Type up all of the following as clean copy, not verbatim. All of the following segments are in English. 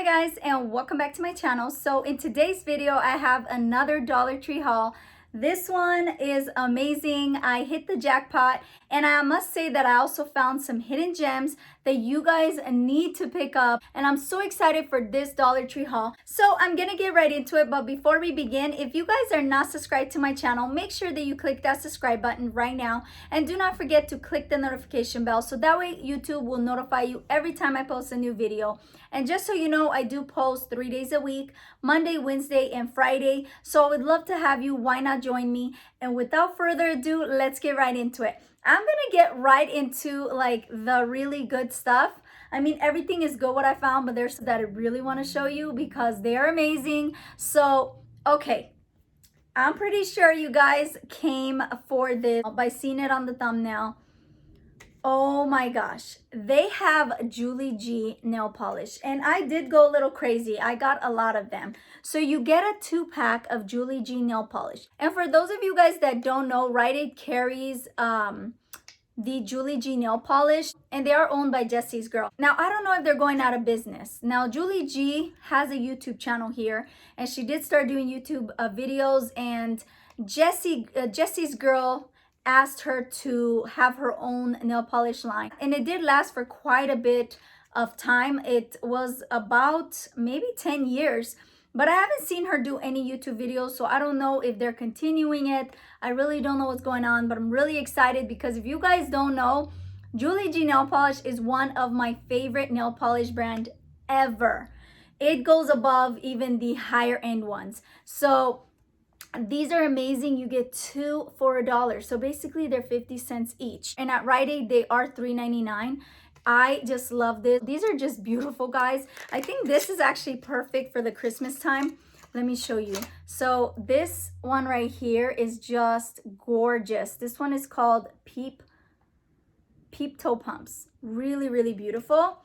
Hi guys, and welcome back to my channel. So in today's video I have another Dollar Tree haul. This one is amazing. I hit the jackpot, and I must say that I also found some hidden gems that you guys need to pick up, and I'm so excited for this Dollar Tree haul. So I'm gonna get right into it, but before we begin, if you guys are not subscribed to my channel, make sure that you click that subscribe button right now, and do not forget to click the notification bell so that way YouTube will notify you every time I post a new video. And just so you know, I do post 3 days a week, Monday, Wednesday, and Friday. So I would love to have you. Why not join me? And without further ado, let's get right into it. I'm gonna get right into like the really good stuff. I mean, everything is good what I found, but there's that I really want to show you because they are amazing. So, okay. I'm pretty sure you guys came for this by seeing it on the thumbnail. Oh my gosh, they have Julieg nail polish, and I did go a little crazy. I got a lot of them. So you get a 2-pack of Julieg nail polish. And for those of you guys that don't know, Rite Aid carries the Julieg nail polish, and they are owned by Jesse's Girl. Now, I don't know if they're going out of business. Now, Julieg has a YouTube channel here, and she did start doing YouTube videos, and Jesse's Girl asked her to have her own nail polish line, and it did last for quite a bit of time. It was about maybe 10 years, but I haven't seen her do any YouTube videos, so I don't know if they're continuing it. I really don't know what's going on, but I'm really excited because if you guys don't know, Julieg nail polish is one of my favorite nail polish brand ever. It goes above even the higher end ones. So these are amazing. You get 2 for $1. So basically they're 50 cents each. And at Rite Aid, they are $3.99. I just love this. These are just beautiful, guys. I think this is actually perfect for the Christmas time. Let me show you. So this one right here is just gorgeous. This one is called Peep Toe Pumps. Really, really beautiful.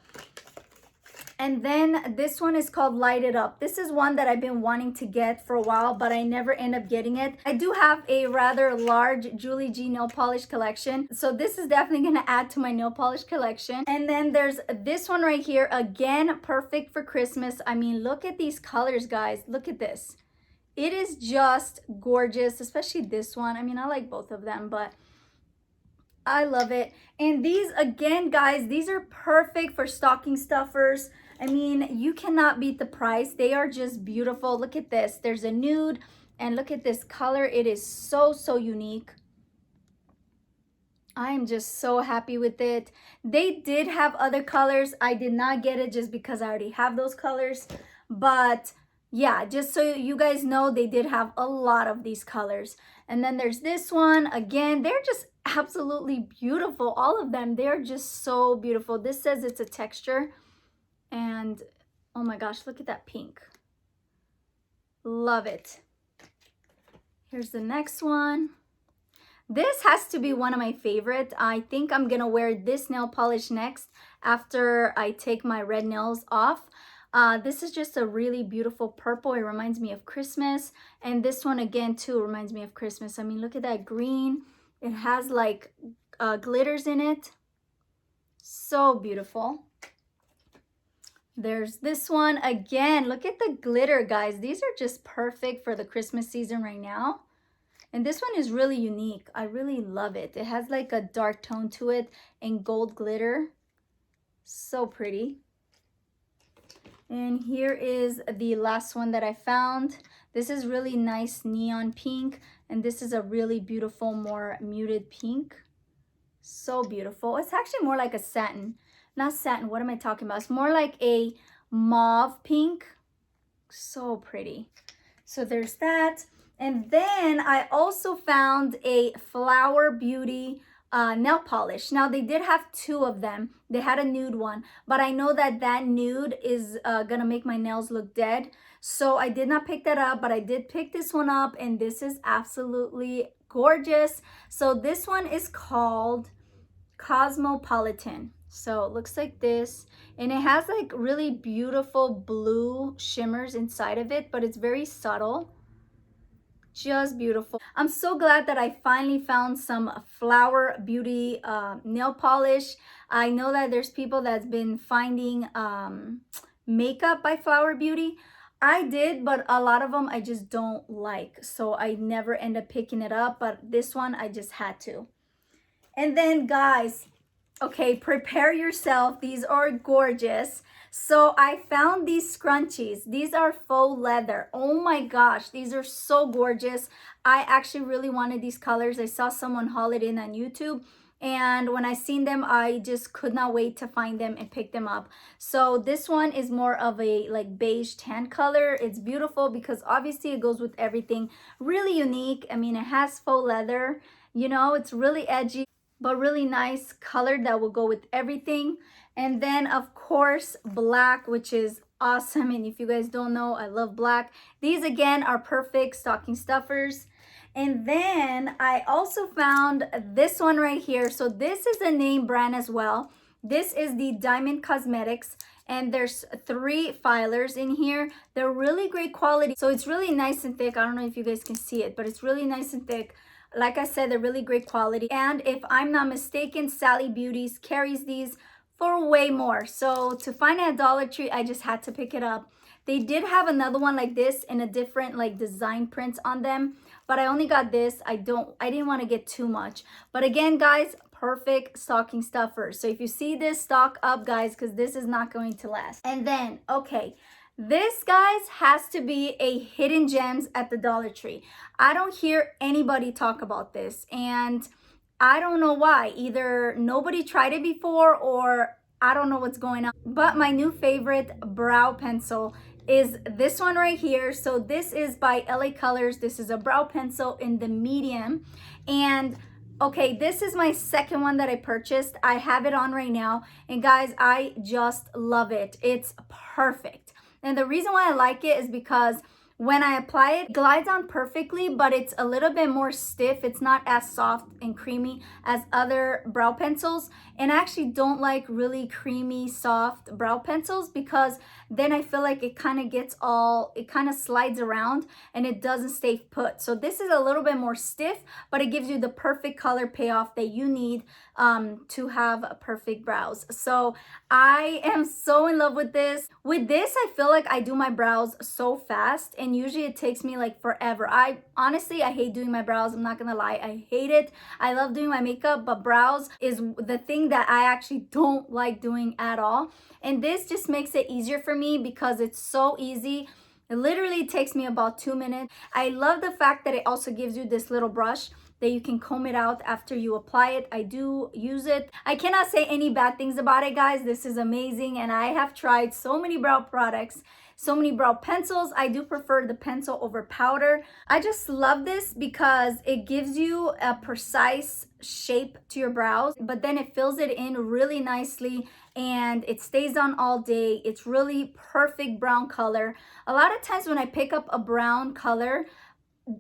And then this one is called Light It Up. This is one that I've been wanting to get for a while, but I never end up getting it. I do have a rather large Julieg nail polish collection, so this is definitely gonna add to my nail polish collection. And then there's this one right here, again, perfect for Christmas. I mean, look at these colors, guys. Look at this. It is just gorgeous, especially this one. I mean, I like both of them, but I love it. And these, again, guys, these are perfect for stocking stuffers. I mean, you cannot beat the price. They are just beautiful. Look at this. There's a nude, and look at this color. It is so, so unique. I am just so happy with it. They did have other colors. I did not get it just because I already have those colors. But yeah, just so you guys know, they did have a lot of these colors. And then there's this one. Again, they're just absolutely beautiful. All of them, they're just so beautiful. This says it's a texture. And oh my gosh, look at that pink. Love it. Here's the next one. This has to be one of my favorite. I think I'm gonna wear this nail polish next after I take my red nails off. This is just a really beautiful purple. It reminds me of Christmas. And this one again too reminds me of Christmas. I mean, look at that green. It has like glitters in it. So beautiful. There's this one again. Look at the glitter, guys. These are just perfect for the Christmas season right now. And this one is really unique. I really love it. It has like a dark tone to it and gold glitter. So pretty. And here is the last one that I found. This is really nice neon pink. And this is a really beautiful, more muted pink. So beautiful. It's actually more like a satin. Not satin, what am I talking about? It's more like a mauve pink. So pretty. So there's that. And then I also found a Flower Beauty nail polish. Now they did have 2 of them. They had a nude one, but I know that that nude is gonna make my nails look dead. So I did not pick that up, but I did pick this one up, and this is absolutely gorgeous. So this one is called Cosmopolitan. So it looks like this, and it has like really beautiful blue shimmers inside of it, but it's very subtle. Just beautiful. I'm so glad that I finally found some Flower Beauty nail polish. I know that there's people that's been finding makeup by Flower Beauty. I did, but a lot of them I just don't like, so I never end up picking it up, but this one I just had to. And then guys, okay, prepare yourself. These are gorgeous. So I found these scrunchies. These are faux leather. Oh my gosh, these are so gorgeous. I actually really wanted these colors. I saw someone haul it in on YouTube, and when I seen them, I just could not wait to find them and pick them up. So this one is more of a like beige tan color. It's beautiful because obviously it goes with everything. Really unique. I mean, it has faux leather, you know, it's really edgy, but really nice color that will go with everything. And then of course black, which is awesome, and if you guys don't know, I love black. These again are perfect stocking stuffers. And then I also found this one right here. So this is a name brand as well. This is the Diamond Cosmetics, and there's 3 filers in here. They're really great quality, so it's really nice and thick. I don't know if you guys can see it, but it's really nice and thick. Like I said, they're really great quality. And if I'm not mistaken, Sally Beauties carries these for way more. So to find it at Dollar Tree, I just had to pick it up. They did have another one like this in a different like design prints on them, but I only got this. I didn't want to get too much. But again, guys, perfect stocking stuffer. So if you see this, stock up, guys, because this is not going to last. And then, okay, this, guys, has to be a hidden gems at the Dollar Tree. I don't hear anybody talk about this, and I don't know why. Either nobody tried it before, or I don't know what's going on. But my new favorite brow pencil is this one right here. So this is by LA Colors. This is a brow pencil in the medium. And okay, this is my second one that I purchased. I have it on right now. And guys, I just love it. It's perfect. And the reason why I like it is because when I apply it, it glides on perfectly, but it's a little bit more stiff. It's not as soft and creamy as other brow pencils. And I actually don't like really creamy, soft brow pencils, because then I feel like it kind of slides around and it doesn't stay put. So this is a little bit more stiff, but it gives you the perfect color payoff that you need to have perfect brows. So I am so in love with this. With this, I feel like I do my brows so fast, and usually it takes me like forever. I hate doing my brows. I'm not gonna lie, I hate it. I love doing my makeup, but brows is the thing that I actually don't like doing at all. And this just makes it easier for me because it's so easy. It literally takes me about 2 minutes. I love the fact that it also gives you this little brush that you can comb it out after you apply it. I do use it. I cannot say any bad things about it, guys. This is amazing, and I have tried so many brow products, so many brow pencils. I do prefer the pencil over powder. I just love this because it gives you a precise shape to your brows, but then it fills it in really nicely and it stays on all day. It's really perfect brown color. A lot of times when I pick up a brown color,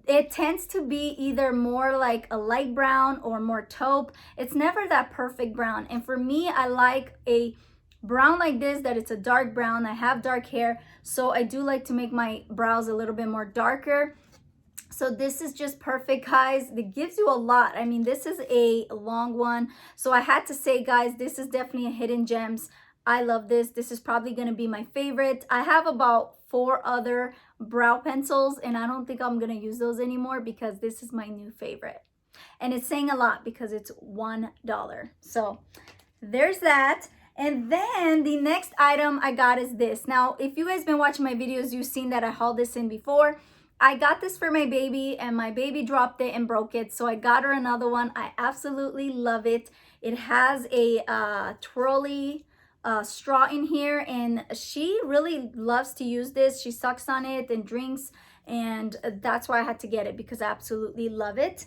it tends to be either more like a light brown or more taupe. It's never that perfect brown. And for me, I like a brown like this, that it's a dark brown. I have dark hair, so I do like to make my brows a little bit more darker. So this is just perfect, guys. It gives you a lot. I mean, this is a long one, so I had to say, guys, this is definitely a hidden gems. I love this. This is probably going to be my favorite. I have about 4 other brow pencils, and I don't think I'm going to use those anymore because this is my new favorite. And it's saying a lot because it's $1. So there's that. And then the next item I got is this. Now, if you guys been watching my videos, you've seen that I hauled this in before. I got this for my baby, and my baby dropped it and broke it, so I got her another one. I absolutely love it. It has a twirly straw in here, and she really loves to use this. She sucks on it and drinks, and that's why I had to get it, because I absolutely love it.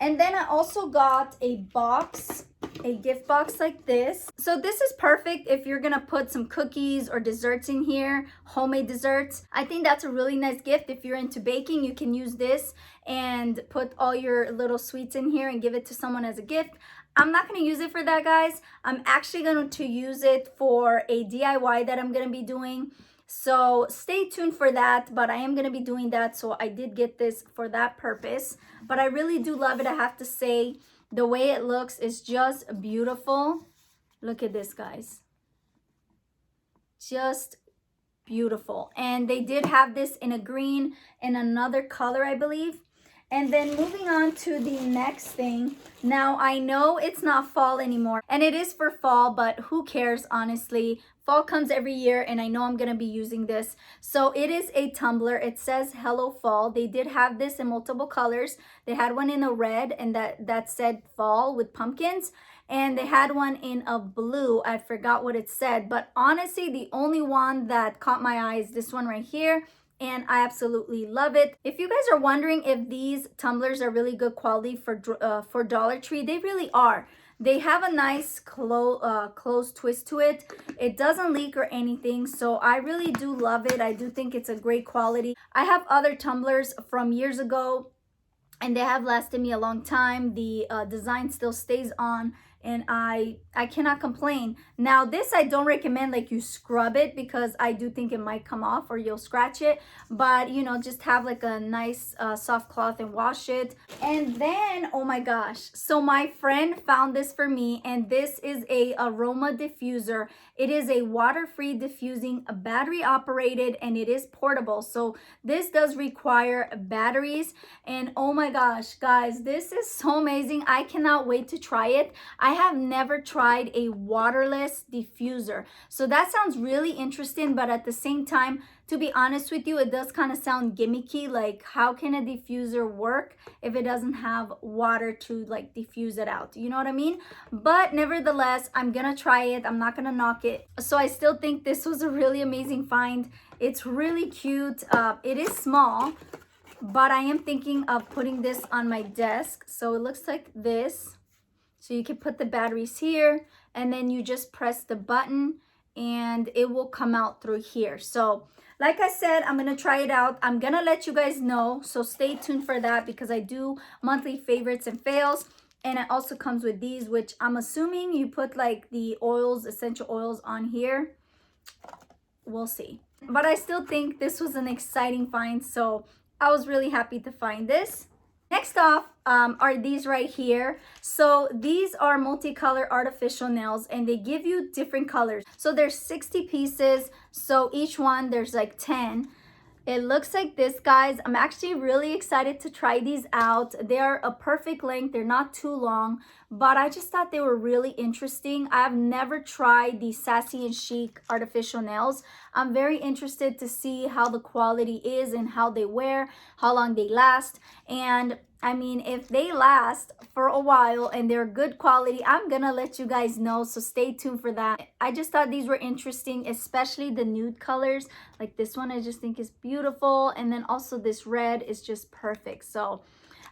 And then I also got a box, a gift box like this. So this is perfect if you're gonna put some cookies or desserts in here, homemade desserts. I think that's a really nice gift. If you're into baking, you can use this and put all your little sweets in here and give it to someone as a gift. I'm not going to use it for that, guys. I'm actually going to use it for a DIY that I'm going to be doing. So stay tuned for that, but I am going to be doing that. So I did get this for that purpose, but I really do love it. I have to say, the way it looks is just beautiful. Look at this, guys. just beautiful. And they did have this in a green and another color, I believe. And then moving on to the next thing. Now I know it's not fall anymore and it is for fall, but who cares, honestly? Fall comes every year and I know I'm gonna be using this. So it is a tumbler. It says Hello Fall. They did have this in multiple colors. They had one in a red and that said fall with pumpkins. And they had one in a blue. I forgot what it said, but honestly, the only one that caught my eye is this one right here. And I absolutely love it. If you guys are wondering if these tumblers are really good quality for Dollar Tree, they really are. They have a nice closed twist to it. It doesn't leak or anything, so I really do love it. I do think it's a great quality. I have other tumblers from years ago and they have lasted me a long time. The design still stays on and I cannot complain. Now this I don't recommend like you scrub it because I do think it might come off or you'll scratch it, but you know, just have like a nice soft cloth and wash it. And then, oh my gosh, so my friend found this for me, and this is a Aroma Diffuser. It is a water-free diffusing, battery operated, and it is portable. So this does require batteries, and oh my gosh, guys, this is so amazing. I cannot wait to try it. I have never tried a waterless diffuser. So that sounds really interesting, but at the same time, to be honest with you, it does kind of sound gimmicky. Like, how can a diffuser work if it doesn't have water to like diffuse it out? You know what I mean? But nevertheless, I'm gonna try it. I'm not gonna knock it. So I still think this was a really amazing find. It's really cute. It is small, but I am thinking of putting this on my desk. So it looks like this. So you can put the batteries here and then you just press the button and it will come out through here. So like I said, I'm gonna try it out. I'm gonna let you guys know. So stay tuned for that because I do monthly favorites and fails. And it also comes with these, which I'm assuming you put like the oils, essential oils on here. We'll see. But I still think this was an exciting find. So I was really happy to find this. Next off are these right here. So these are multicolor artificial nails and they give you different colors. So there's 60 pieces. So each one there's like 10. It looks like this, guys. I'm actually really excited to try these out. They're a perfect length. They're not too long, but I just thought they were really interesting. I've never tried the Sassy and Chic artificial nails. I'm very interested to see how the quality is and how they wear, how long they last. And I mean, if they last for a while and they're good quality, I'm gonna let you guys know, so stay tuned for that. I just thought these were interesting, especially the nude colors. Like this one I just think is beautiful, and then also this red is just perfect. So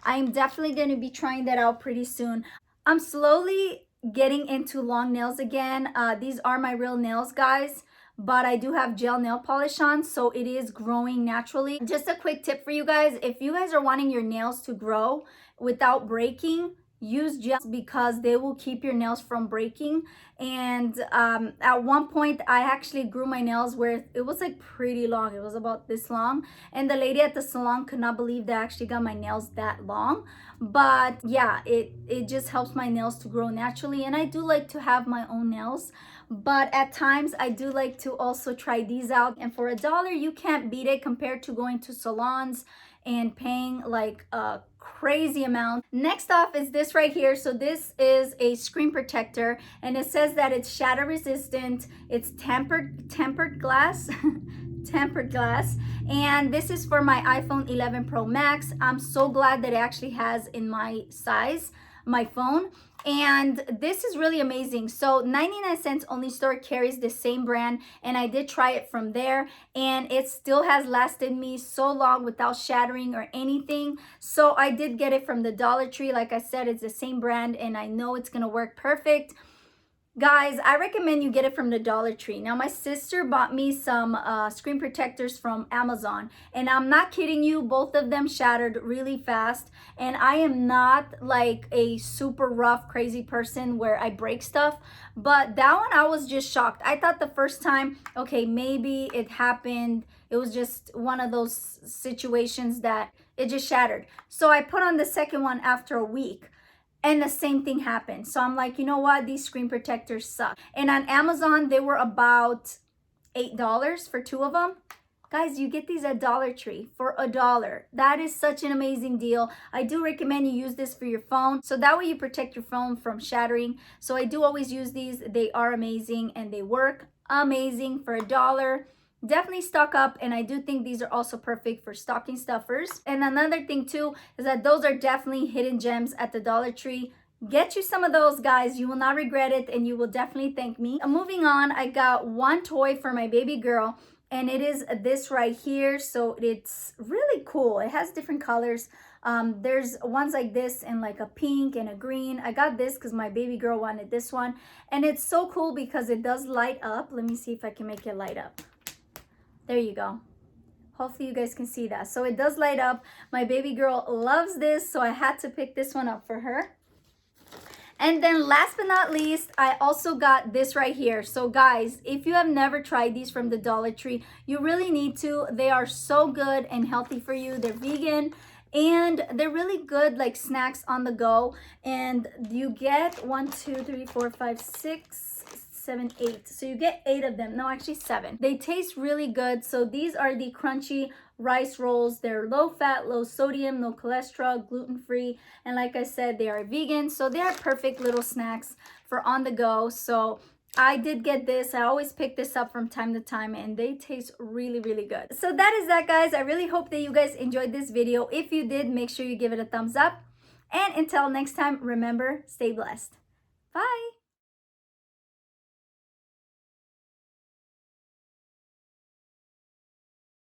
I'm definitely gonna be trying that out pretty soon. I'm slowly getting into long nails again. These are my real nails, guys, but I do have gel nail polish on, so it is growing naturally. Just a quick tip for you guys: if you guys are wanting your nails to grow without breaking, use gel because they will keep your nails from breaking. And at one point I actually grew my nails where it was like pretty long. It was about this long, and the lady at the salon could not believe that I actually got my nails that long. But yeah, it just helps my nails to grow naturally, and I do like to have my own nails. But at times I do like to also try these out, and for $1 you can't beat it compared to going to salons and paying like a crazy amount. Next off is this right here. So this is a screen protector, and it says that it's shatter resistant, it's tempered glass tempered glass, and this is for my iPhone 11 Pro Max. I'm so glad that it actually has in my size, my phone. And this is really amazing. So 99 Cents Only Store carries the same brand, and I did try it from there, and it still has lasted me so long without shattering or anything. So I did get it from the Dollar Tree. Like I said, it's the same brand and I know it's gonna work perfect. Guys, I recommend you get it from the Dollar Tree. Now, my sister bought me some screen protectors from Amazon, and I'm not kidding you, both of them shattered really fast. And I am not like a super rough, crazy person where I break stuff, but that one I was just shocked. I thought the first time, okay, maybe it happened. It was just one of those situations that it just shattered. So I put on the second one after a week, and the same thing happened. So I'm like, you know what? These screen protectors suck. And on Amazon, they were about $8 for 2 of them. Guys, you get these at Dollar Tree for $1. That is such an amazing deal. I do recommend you use this for your phone, so that way you protect your phone from shattering. So I do always use these. They are amazing and they work amazing for $1. Definitely stock up, and I do think these are also perfect for stocking stuffers. And another thing too is that those are definitely hidden gems at the Dollar Tree. Get you some of those, guys. You will not regret it, and you will definitely thank me. Moving on, I got one toy for my baby girl, and it is this right here. So it's really cool. It has different colors. There's ones like this and like a pink and a green. I got this because my baby girl wanted this one, and it's so cool because it does light up. Let me see if I can make it light up. There you go. Hopefully you guys can see that. So it does light up. My baby girl loves this, so I had to pick this one up for her. And then last but not least, I also got this right here. So guys, if you have never tried these from the Dollar Tree, you really need to. They are so good and healthy for you. They're vegan and they're really good like snacks on the go. And you get 1, 2, 3, 4, 5, 6, 7, 8. So you get 8 of them. No, actually 7. They taste really good. So these are the crunchy rice rolls. They're low fat, low sodium, no cholesterol, gluten-free, and like I said, they are vegan, so they are perfect little snacks for on the go. So I did get this. I always pick this up from time to time, and they taste really, really good. So that is that, guys. I really hope that you guys enjoyed this video. If you did, make sure you give it a thumbs up, and until next time, remember, stay blessed. Bye.